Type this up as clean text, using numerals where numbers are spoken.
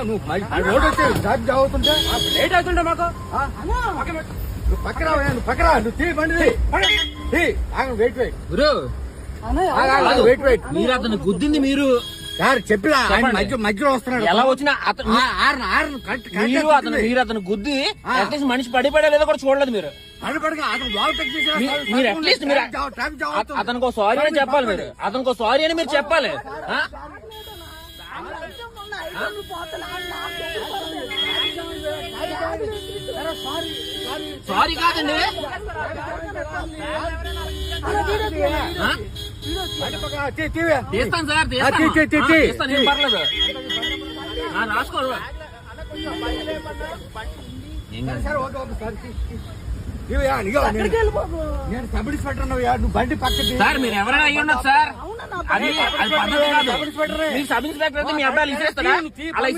నువ్వు రోడ్ వచ్చి జాబ్ అవుతుంటే లేట్ అవుతుంటే మాకు నువ్వు పక్కరా నువ్వు తీ బండి వెయిట్ గురు వెయిట్ మీరు అతను గుద్దింది మీరు సార్ చెప్పిరా చెప్పండి. మధ్యలో వస్తున్నాడు ఎలా వచ్చినా అతను మీరు అతను గుద్ది అట్లీస్ట్ మనిషి పడిపోయా కూడా చూడలేదు మీరు. మీరు అట్లీస్ట్ మీరు అతనికి సారీ అని చెప్పాలి. మీరు అతనికి సారీ అని మీరు చెప్పాలి. సారీ కాదండి, తీస్తాను సార్, తీస్తాను, ఏం పర్లేదు. రాసుకోరు నేను సబ్ ఇన్స్పెక్టర్ నువ్వు బండి పక్కకి సార్. మీరు ఎవరైనా అయ్యి ఉండదు సార్, అది పద్ధతి కాదు. మీరు సబ్ ఇన్స్పెక్టర్ అయితే మీ అబ్బాయిలు ఇచ్చేస్తారా? అలా